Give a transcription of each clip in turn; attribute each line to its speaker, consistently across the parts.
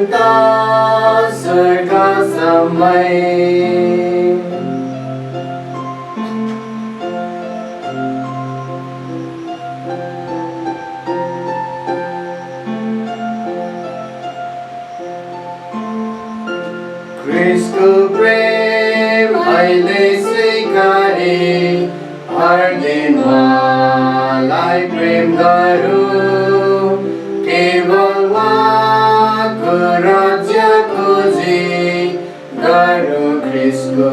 Speaker 1: पर्यन्त स्वर्गसम्मै क्रिस्टको प्रेम अहिले स्वीकारे हर दिन उहाँलाई प्रेम गरौँ केवल उहाँको राज्य खोजी गरौँ क्रिस्टको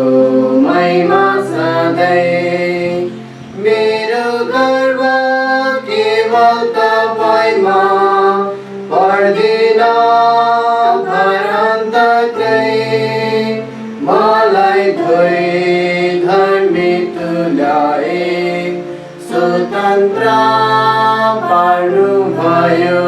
Speaker 1: महिमा सधैँ मेरो गर्व केवल तपाईमा पर्दिन मलाई धोई धर्मी तुल्याए स्वतन्त्र पार्नुभयो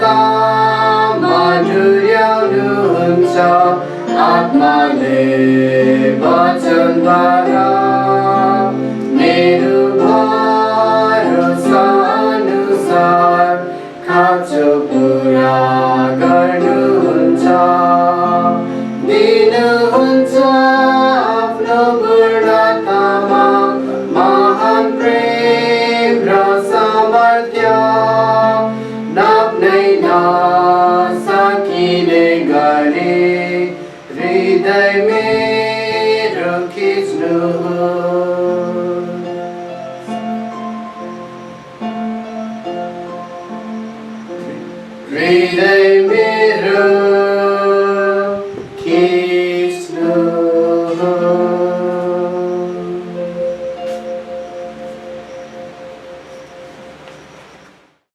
Speaker 1: सत्यतामा डुर्याउनुहुन्छ आत्माले वचनद्वारा मेरो भरोसा अनुसार खाँचो पुरा गर्नुहुन्छ दिनुहुन्छ आफ्नो पूर्णतामा महान प्रेम र सामर्थ्य नाप्नै नसकिने गरी हृदय मेरो खिच्नुहोस् हृदय